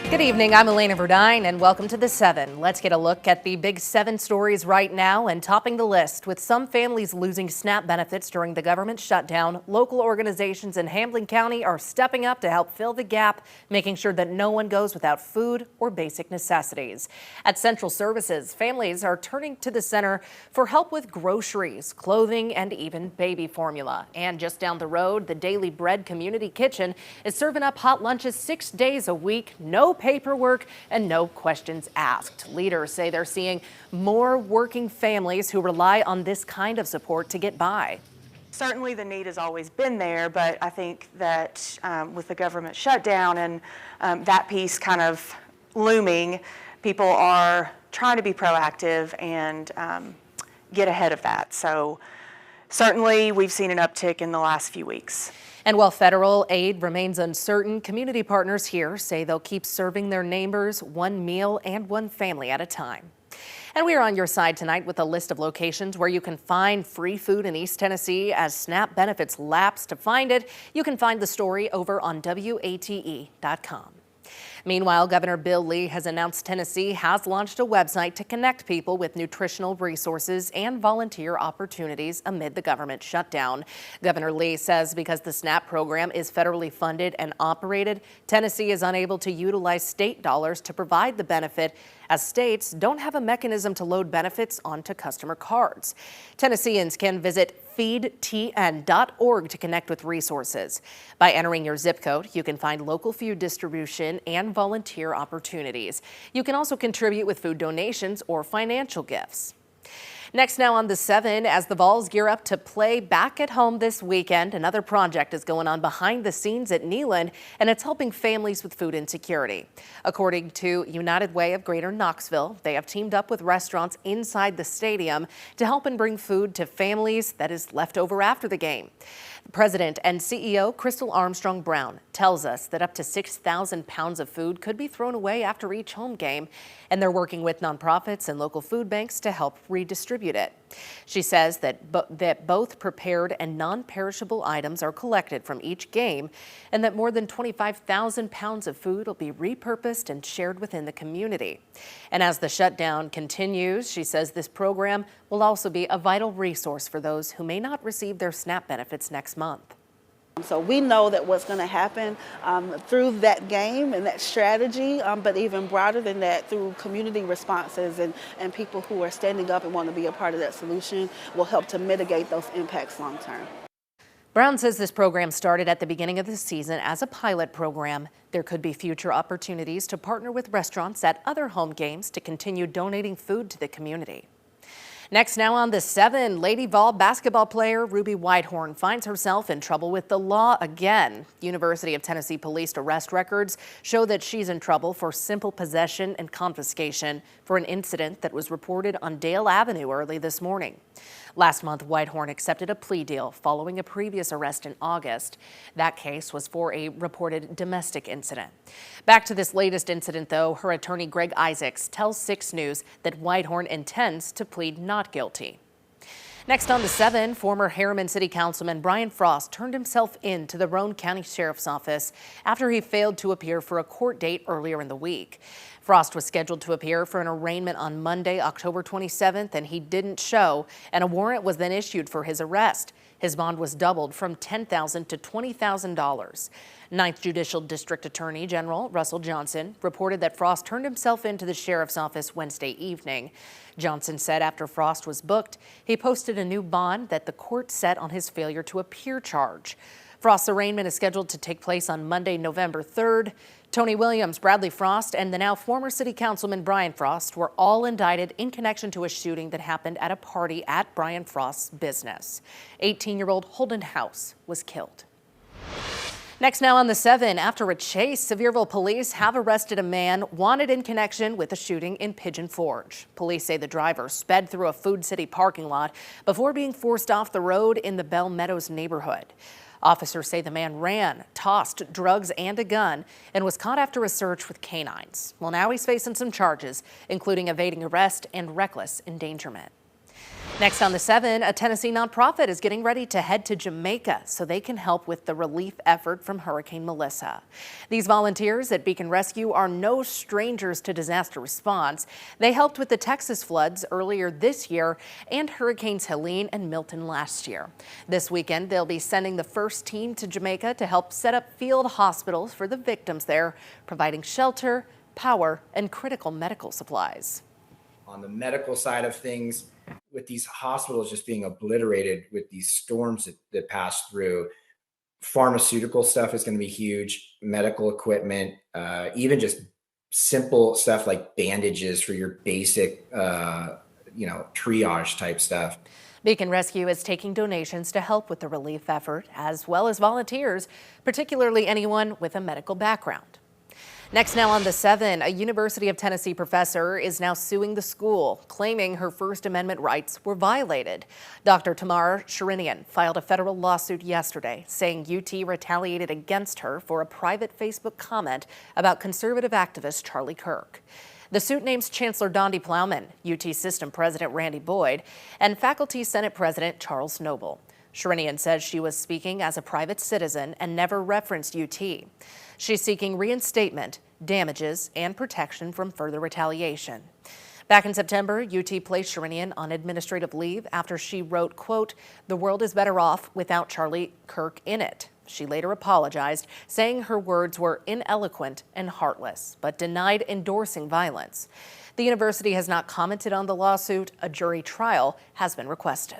Good evening, I'm Elena Verdine and welcome to The 7. Let's get a look at the big 7 stories right now, and topping the list with some families losing SNAP benefits during the government shutdown. Local organizations in Hamblen County are stepping up to help fill the gap, making sure that no one goes without food or basic necessities. At Central Services, families are turning to the center for help with groceries, clothing, and even baby formula. And just down the road, the Daily Bread Community Kitchen is serving up hot lunches 6 days a week, no paperwork and no questions asked. Leaders say they're seeing more working families who rely on this kind of support to get by. Certainly the need has always been there, but I think that with the government shutdown and that piece kind of looming, people are trying to be proactive and get ahead of that. So certainly we've seen an uptick in the last few weeks. And while federal aid remains uncertain, community partners here say they'll keep serving their neighbors one meal and one family at a time. And we are on your side tonight with a list of locations where you can find free food in East Tennessee as SNAP benefits lapse. To find it, you can find the story over on WATE.com. Meanwhile, Governor Bill Lee has announced Tennessee has launched a website to connect people with nutritional resources and volunteer opportunities amid the government shutdown. Governor Lee says because the SNAP program is federally funded and operated, Tennessee is unable to utilize state dollars to provide the benefit, as states don't have a mechanism to load benefits onto customer cards. Tennesseans can visit feedtn.org to connect with resources. By entering your zip code, you can find local food distribution and volunteer opportunities. You can also contribute with food donations or financial gifts. Next now on The 7, as the Vols gear up to play back at home this weekend, another project is going on behind the scenes at Neyland, and it's helping families with food insecurity. According to United Way of Greater Knoxville, they have teamed up with restaurants inside the stadium to help and bring food to families that is left over after the game. President and CEO Crystal Armstrong Brown tells us that up to 6,000 pounds of food could be thrown away after each home game, and they're working with nonprofits and local food banks to help redistribute it. She says that both prepared and non-perishable items are collected from each game, and that more than 25,000 pounds of food will be repurposed and shared within the community. And as the shutdown continues, she says this program will also be a vital resource for those who may not receive their SNAP benefits next month. So we know that what's going to happen through that game and that strategy, but even broader than that, through community responses and people who are standing up and want to be a part of that solution, will help to mitigate those impacts long term. Brown says this program started at the beginning of the season as a pilot program. There could be future opportunities to partner with restaurants at other home games to continue donating food to the community. Next now on The 7, Lady Vol basketball player Ruby Whitehorn finds herself in trouble with the law again. University of Tennessee police arrest records show that she's in trouble for simple possession and confiscation for an incident that was reported on Dale Avenue early this morning. Last month, Whitehorn accepted a plea deal following a previous arrest in August. That case was for a reported domestic incident. Back to this latest incident, though, her attorney Greg Isaacs tells 6 News that Whitehorn intends to plead not guilty. Next on The 7, former Harriman City Councilman Brian Frost turned himself in to the Roane County Sheriff's Office after he failed to appear for a court date earlier in the week. Frost was scheduled to appear for an arraignment on Monday, October 27th, and he didn't show, and a warrant was then issued for his arrest. His bond was doubled from $10,000 to $20,000. 9th Judicial District Attorney General Russell Johnson reported that Frost turned himself into the sheriff's office Wednesday evening. Johnson said after Frost was booked, he posted a new bond that the court set on his failure to appear charge. Frost's arraignment is scheduled to take place on Monday, November 3rd. Tony Williams, Bradley Frost, and the now former city councilman Brian Frost were all indicted in connection to a shooting that happened at a party at Brian Frost's business. 18-year-old Holden House was killed. Next now on The 7, after a chase, Sevierville police have arrested a man wanted in connection with a shooting in Pigeon Forge. Police say the driver sped through a Food City parking lot before being forced off the road in the Bell Meadows neighborhood. Officers say the man ran, tossed drugs and a gun, and was caught after a search with canines. Well, now he's facing some charges, including evading arrest and reckless endangerment. Next on the 7, a Tennessee nonprofit is getting ready to head to Jamaica so they can help with the relief effort from Hurricane Melissa. These volunteers at Beacon Rescue are no strangers to disaster response. They helped with the Texas floods earlier this year and Hurricanes Helene and Milton last year. This weekend, they'll be sending the first team to Jamaica to help set up field hospitals for the victims there, providing shelter, power, and critical medical supplies. On the medical side of things, with these hospitals just being obliterated with these storms that pass through, pharmaceutical stuff is going to be huge, medical equipment, even just simple stuff like bandages for your basic, triage type stuff. Beacon Rescue is taking donations to help with the relief effort, as well as volunteers, particularly anyone with a medical background. Next now on the 7, a University of Tennessee professor is now suing the school, claiming her First Amendment rights were violated. Dr. Tamar Sherinian filed a federal lawsuit yesterday, saying UT retaliated against her for a private Facebook comment about conservative activist Charlie Kirk. The suit names Chancellor Dondi Plowman, UT System President Randy Boyd, and Faculty Senate President Charles Noble. Sherinian says she was speaking as a private citizen and never referenced UT. She's seeking reinstatement, damages, and protection from further retaliation. Back in September, UT placed Sherinian on administrative leave after she wrote, quote, "The world is better off without Charlie Kirk in it." She later apologized, saying her words were ineloquent and heartless, but denied endorsing violence. The university has not commented on the lawsuit. A jury trial has been requested.